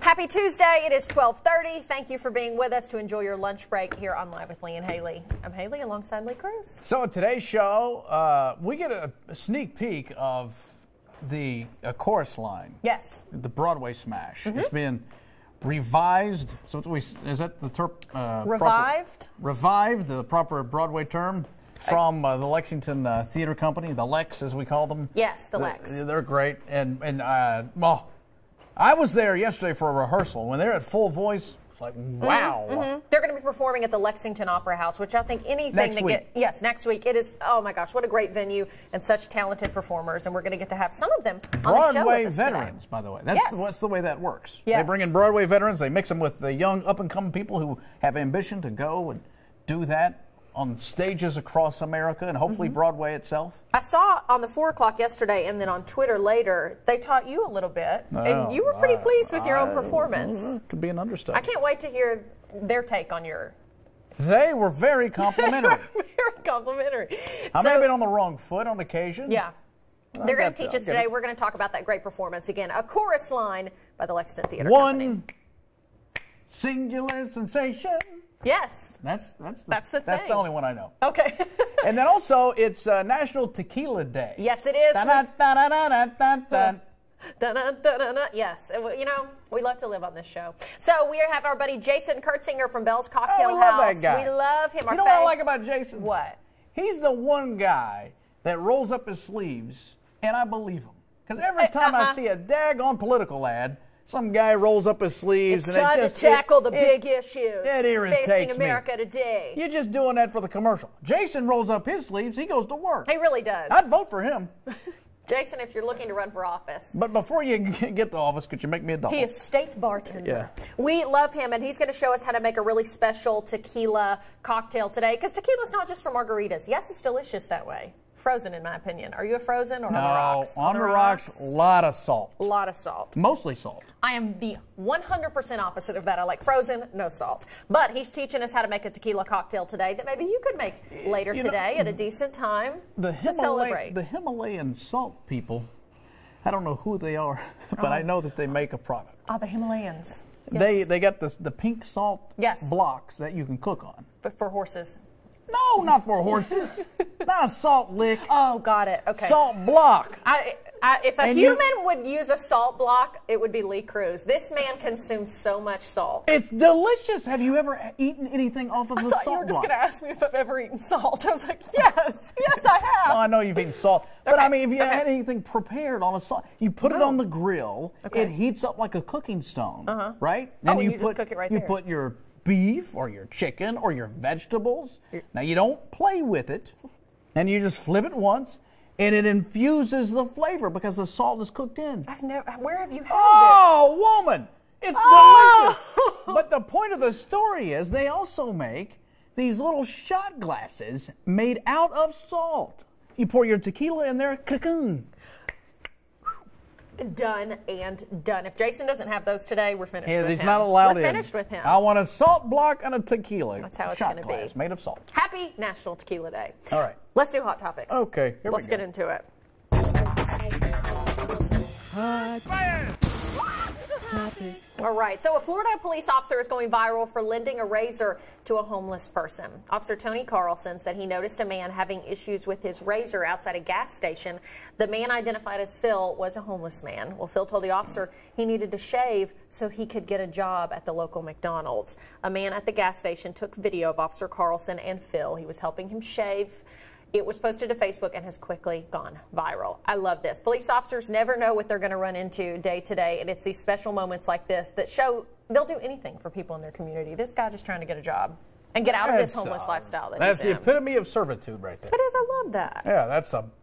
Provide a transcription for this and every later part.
Happy Tuesday. It is 12:30. Thank you for being with us to enjoy your lunch break here on Live with Lee and Hayley. I'm Hayley alongside Lee Cruz. So in today's show, we get a sneak peek of the chorus line. Yes. The Broadway smash. It's been revised. So is that the term? Revived? Revived, the proper Broadway term, from the Lexington Theater Company, the Lex as we call them. Yes, the Lex. They're great. And well, I was there yesterday for a rehearsal. When they're at full voice, it's like, wow. They're going to be performing at the Lexington Opera House, which I think anything Next to week. get. Yes, next week. It is, oh my gosh, what a great venue and such talented performers. And we're going to get to have some of them on the show Broadway with us veterans, today. by the way. That's the way that works. Yes. They bring in Broadway veterans, they mix them with the young up-and-coming people who have ambition to go and do that on stages across America and hopefully Broadway itself. I saw on the 4 o'clock yesterday and then on Twitter later, they taught you a little bit. And you were pretty pleased with your own performance. Could be an understatement. I can't wait to hear their take on your... They were very complimentary. Very complimentary. I may have been on the wrong foot on occasion. Yeah. They're going to teach us today. We're going to talk about that great performance again. A chorus line by the Lexington Theater Company. One singular sensation. Yes. That's the thing. That's the only one I know. Okay. And then also, it's National Tequila Day. Yes, it is. Da-da-da-da-da-da-da. Yes. You know, we love to live on this show. So we have our buddy Jason Kurtzinger from Bell's Cocktail we love House. that guy. We love him. You know what I like about Jason? What? He's the one guy that rolls up his sleeves, and I believe him. Because every time I see a daggone political ad, some guy rolls up his sleeves It's and trying to tackle the big issues it irritates facing me. America today. You're just doing that for the commercial. Jason rolls up his sleeves, he goes to work. He really does. I'd vote for him. Jason, if you're looking to run for office. But before you get to office, could you make me a double? He is state bartender. Yeah. We love him, and he's going to show us how to make a really special tequila cocktail today. Because tequila's not just for margaritas. Yes, it's delicious that way. Frozen, in my opinion. Are you a frozen or on the rocks? On the rocks, a lot of salt. A lot of salt. Mostly salt. I am the 100% opposite of that. I like frozen, no salt. But he's teaching us how to make a tequila cocktail today that maybe you could make later today at a decent time to celebrate. The Himalayan salt people, I don't know who they are, but I know that they make a product. Oh, the Himalayans. Yes. They got the pink salt blocks that you can cook on. But for horses. No, not for horses. Not a salt lick. Oh, got it. Okay. Salt block. If a human would use a salt block, it would be Lee Cruz. This man consumes so much salt. It's delicious. Have you ever eaten anything off of a salt block? I thought you were just going to ask me if I've ever eaten salt. I was like, yes. Yes, I have. Well, I know you've eaten salt. But, I mean, if you had anything prepared on a salt, you put it on the grill. It heats up like a cooking stone, right? And you just cook it right there. You put your beef or your chicken or your vegetables. Now, you don't play with it. And you just flip it once, and it infuses the flavor because the salt is cooked in. I've never. Where have you had it? Oh, woman! It's delicious. But the point of the story is they also make these little shot glasses made out of salt. You pour your tequila in there, cocoon. Done and done. If Jason doesn't have those today, we're finished with him. He's not allowed We're finished with him. I want a salt block and a tequila. That's how it's shot going to glass be. Made of salt. Happy National Tequila Day. All right. Let's do Hot Topics. Okay. Let's get into it. All right, so a Florida police officer is going viral for lending a razor to a homeless person. Officer Tony Carlson said he noticed a man having issues with his razor outside a gas station. The man, identified as Phil, was a homeless man. Well, Phil told the officer he needed to shave so he could get a job at the local McDonald's. A man at the gas station took video of Officer Carlson and Phil. He was helping him shave. It was posted to Facebook and has quickly gone viral. I love this. Police officers never know what they're going to run into day to day, and it's these special moments like this that show they'll do anything for people in their community. This guy just trying to get a job and get out of this homeless lifestyle that that's he's in. The epitome of servitude right there. It is. I love that. Yeah,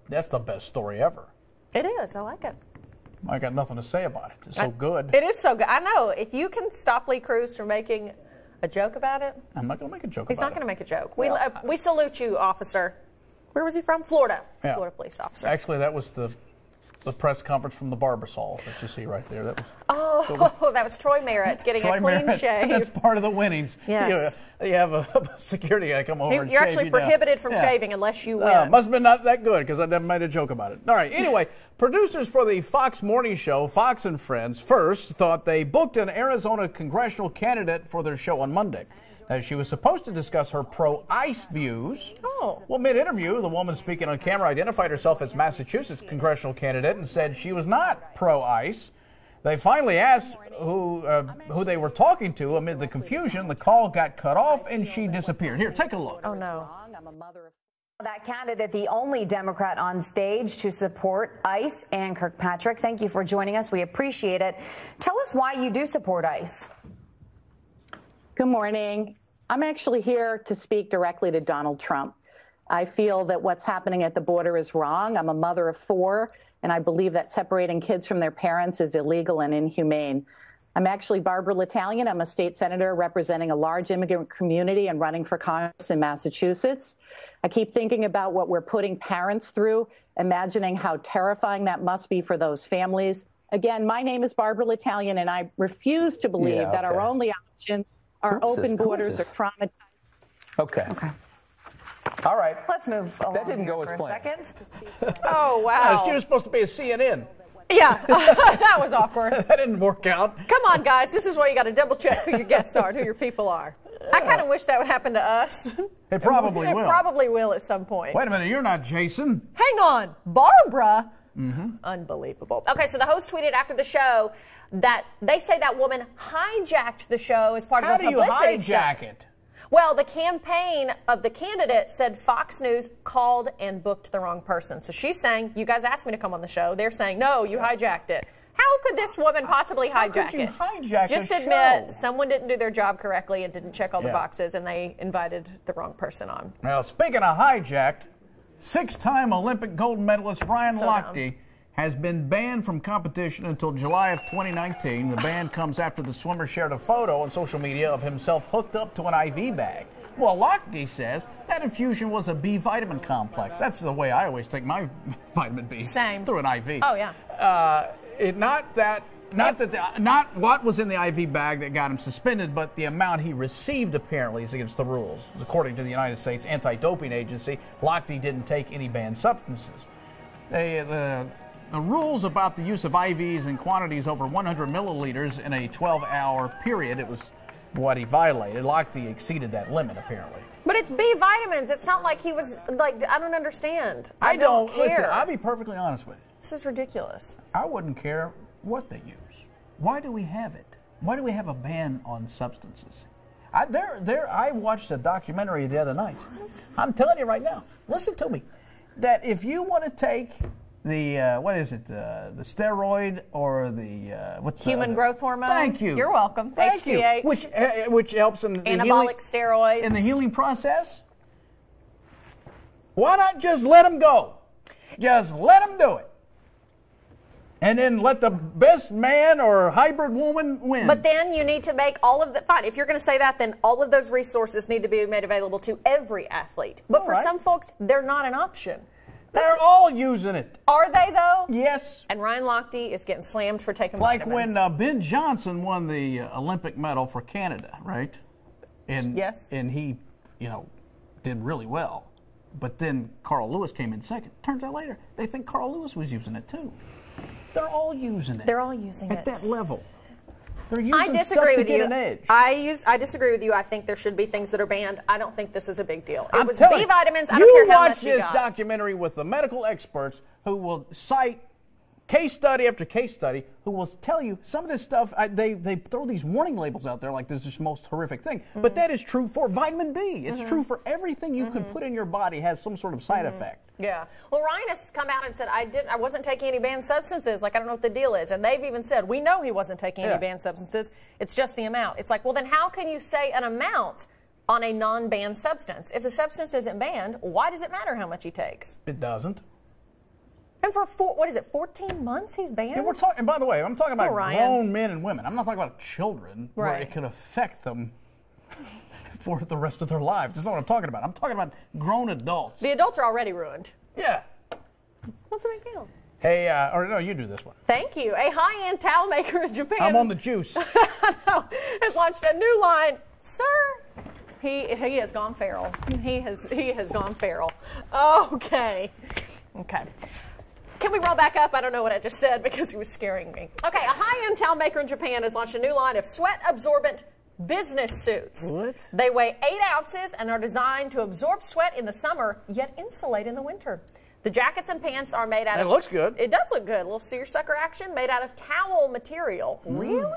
that's the best story ever. It is. I like it. I got nothing to say about it. It's so good. It is so good. I know. If you can stop Lee Cruz from making a joke about it. I'm not going to make a joke about it. He's not going to make a joke. We salute you, officer. Where was he from? Florida. Yeah. Florida police officer. Actually, that was the the press conference from the Barbasol that you see right there. That was that was Troy Merritt getting Troy a clean Merritt. shave. That's part of the winnings. Yes. You have a security guy come over and You're shave actually you prohibited down. from shaving unless you win. Must have been not that good because I never made a joke about it. All right. Anyway, producers for the Fox Morning Show, Fox and Friends, first thought they booked an Arizona congressional candidate for their show on Monday. She was supposed to discuss her pro-ICE views. Oh. Well, mid-interview, the woman speaking on camera identified herself as Massachusetts congressional candidate and said she was not pro-ICE. They finally asked who they were talking to. Amid the confusion, the call got cut off and she disappeared. Here, take a look. Oh, no. I'm a mother of that candidate, the only Democrat on stage to support ICE. Ann Kirkpatrick, thank you for joining us. We appreciate it. Tell us why you do support ICE. Good morning. I'm actually here to speak directly to Donald Trump. I feel that what's happening at the border is wrong. I'm a mother of 4, and I believe that separating kids from their parents is illegal and inhumane. I'm actually Barbara L'Italian. I'm a state senator representing a large immigrant community and running for Congress in Massachusetts. I keep thinking about what we're putting parents through, imagining how terrifying that must be for those families. Again, my name is Barbara L'Italian, and I refuse to believe that our only options are open borders or traumatized. Okay. All right. Let's move along. That didn't go as for a planned. second. Oh, wow. She was supposed to be a CNN. Yeah, that was awkward. That didn't work out. Come on, guys. This is why you got to double check who your guests are and who your people are. I kind of wish that would happen to us. It probably will. It probably will at some point. Wait a minute, you're not Jason. Hang on. Barbara? Unbelievable. Okay, so the host tweeted after the show that they say that woman hijacked the show as part of How a do you publicity hijack stunt. it? Well, the campaign of the candidate said Fox News called and booked the wrong person. So she's saying, you guys asked me to come on the show. They're saying, no, you hijacked it. How could this woman possibly hijack could you it? hijack Just a admit show? someone didn't do their job correctly and didn't check all the Yeah. boxes, and they invited the wrong person on. Now, speaking of hijacked, 6-time Olympic gold medalist Ryan So Lochte has been banned from competition until July of 2019. The ban comes after the swimmer shared a photo on social media of himself hooked up to an IV bag. Well, Lochte says that infusion was a B vitamin complex. That's the way I always take my vitamin B. Same. Through an IV. Oh, yeah. Not what was in the IV bag that got him suspended, but the amount he received apparently is against the rules. According to the United States Anti-Doping Agency, Lochte didn't take any banned substances. The rules about the use of IVs in quantities over 100 milliliters in a 12-hour period, it was what he violated. Lochte exceeded that limit, apparently. But it's B vitamins. It's not like he was, like, I don't understand. I don't care. Listen, I'll be perfectly honest with you. This is ridiculous. I wouldn't care what they use. Why do we have it? Why do we have a ban on substances? I watched a documentary the other night. I'm telling you right now, listen to me, that if you want to take the, what is it, the steroid or the, what's Human growth hormone. Thank you. You're welcome. Thank HGH. you. Which helps in the Anabolic steroids. in the healing process. Why not just let them go? Just let them do it. And then let the best man or hybrid woman win. But then you need to make all of the, fine, if you're going to say that, then all of those resources need to be made available to every athlete. But for some folks, they're not an option. They're all using it. Are they, though? Yes. And Ryan Lochte is getting slammed for taking Like vitamins. when Ben Johnson won the Olympic medal for Canada, right? And, Yes. And he, did really well. But then Carl Lewis came in second. Turns out later, they think Carl Lewis was using it, too. They're all using it. They're all using it. At that level. They're using I disagree stuff with to get you. an edge. I disagree with you. I think there should be things that are banned. I don't think this is a big deal. It I'm was telling B you, vitamins. I don't care how much you watch got. this documentary with the medical experts who will cite case study after case study, who will tell you some of this stuff. They throw these warning labels out there like this is the most horrific thing. But that is true for vitamin B. It's true for everything you could put in your body has some sort of side effect. Yeah. Well, Ryan has come out and said, I wasn't taking any banned substances. Like, I don't know what the deal is. And they've even said, we know he wasn't taking any banned substances. It's just the amount. It's like, well, then how can you say an amount on a non-banned substance? If the substance isn't banned, why does it matter how much he takes? It doesn't. And for, 14 months he's banned? And we're talking, and by the way, I'm talking about Ryan. grown men and women. I'm not talking about children where Right. it could affect them for the rest of their lives. That's not what I'm talking about. I'm talking about grown adults. The adults are already ruined. Yeah. What's the big deal? Hey, or no, you do this one. Thank you. A high-end towel maker in Japan. I'm on the juice. Has launched a new line. Sir, he has gone feral. He has gone feral. Okay. Can we roll back up? I don't know what I just said because it was scaring me. Okay, a high-end towel maker in Japan has launched a new line of sweat-absorbent business suits. What? They weigh 8 ounces and are designed to absorb sweat in the summer, yet insulate in the winter. The jackets and pants are made out of... It looks good. It does look good. A little seersucker action made out of towel material. Really?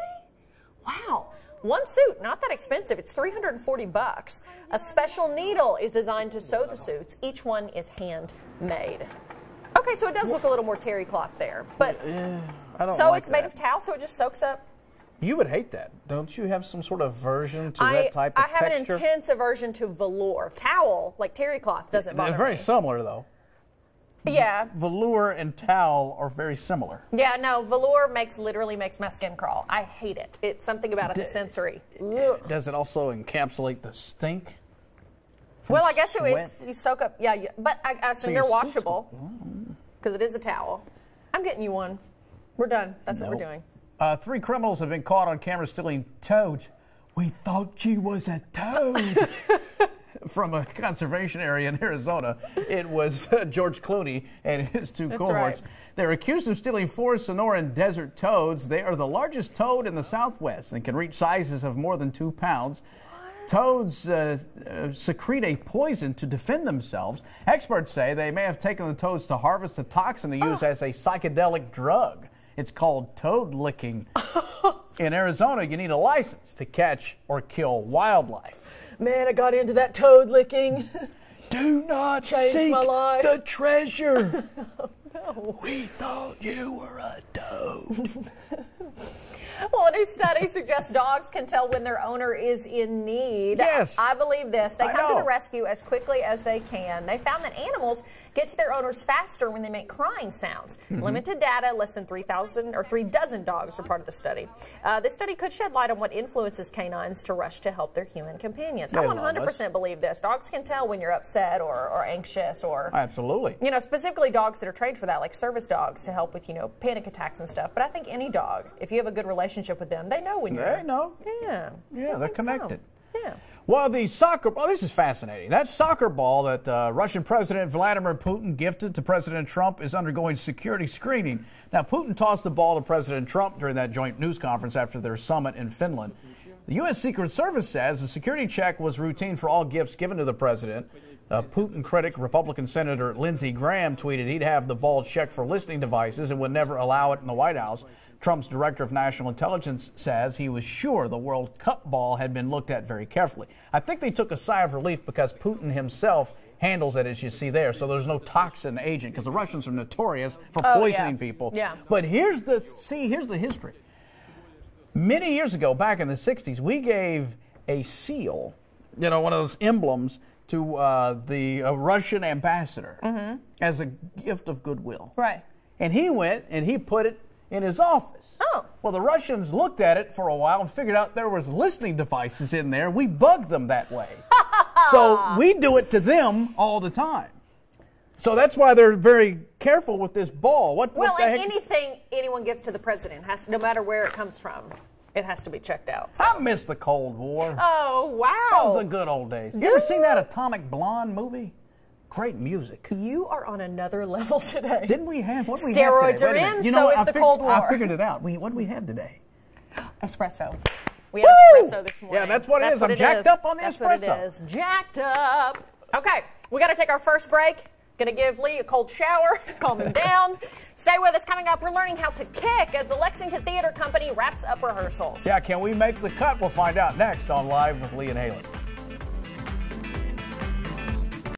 Wow. One suit, not that expensive. It's $340. A special needle is designed to sew the suits. Each one is handmade. Okay, so it does look a little more terry cloth there, but I don't so like it's made that. of towel, so it just soaks up. You would hate that. Don't you have some sort of aversion to that type of I have texture? an intense aversion to velour. Towel, like terry cloth, doesn't bother They're very me. similar, though. Yeah. Velour and towel are very similar. Yeah, no, velour literally makes my skin crawl. I hate it. It's something about it that's sensory. Does it also encapsulate the stink? Well, I guess sweat? if you soak up, but I assume they're washable because it is a towel. I'm getting you one. We're done. That's what we're doing. 3 criminals have been caught on camera stealing toads. We thought she was a toad. From a conservation area in Arizona. It was George Clooney and his 2 cohorts. Right. They're accused of stealing 4 Sonoran desert toads. They are the largest toad in the Southwest and can reach sizes of more than 2 pounds. Toads secrete a poison to defend themselves. Experts say they may have taken the toads to harvest the toxin they use as a psychedelic drug. It's called toad licking. In Arizona, you need a license to catch or kill wildlife. Man, I got into that toad licking. Do not seek the treasure. No. We thought you were a toad. Well, a new study suggests dogs can tell when their owner is in need. Yes. I believe this. They come to know. the rescue as quickly as they can. They found that animals get to their owners faster when they make crying sounds. Limited data, less than 3 dozen dogs were part of the study. This study could shed light on what influences canines to rush to help their human companions. I 100% believe this. Dogs can tell when you're upset or anxious or... Absolutely. You know, specifically dogs that are trained for that, like service dogs to help with, panic attacks and stuff. But I think any dog, if you have a good relationship with them, they know when you're... They know. Yeah. Yeah, they're connected. So. Yeah. Well, the soccer ball, this is fascinating. That soccer ball that Russian President Vladimir Putin gifted to President Trump is undergoing security screening. Now, Putin tossed the ball to President Trump during that joint news conference after their summit in Finland. The U.S. Secret Service says the security check was routine for all gifts given to the president. Putin critic Republican Senator Lindsey Graham tweeted he'd have the ball checked for listening devices and would never allow it in the White House. Trump's director of national intelligence says he was sure the World Cup ball had been looked at very carefully. I think they took a sigh of relief because Putin himself handles it, as you see there, so there's no toxin agent, because the Russians are notorious for poisoning people. Yeah. But here's the history. Many years ago, back in the 60s, we gave a seal, one of those emblems, to the Russian ambassador as a gift of goodwill. Right. And he went and he put it in his office. Oh. Well, the Russians looked at it for a while and figured out there was listening devices in there. We bugged them that way. So we do it to them all the time. So that's why they're very careful with this ball. What the heck? Anything anyone gives to the president, no matter where it comes from, it has to be checked out. So. I miss the Cold War. Oh, wow. Those are the good old days. You ever seen that Atomic Blonde movie? Great music. You are on another level today. Didn't we have what we Steroids have today? are in, so is the Cold War. I figured it out. What do we have today? Espresso. We had espresso this morning. Yeah, that's what it is. I'm jacked up on the espresso. That's what it is. Jacked up. Okay, we got to take our first break. Going to give Lee a cold shower, calm him down. Stay with us. Coming up, we're learning how to kick as the Lexington Theater Company wraps up rehearsals. Yeah, can we make the cut? We'll find out next on Live with Lee and Hayley.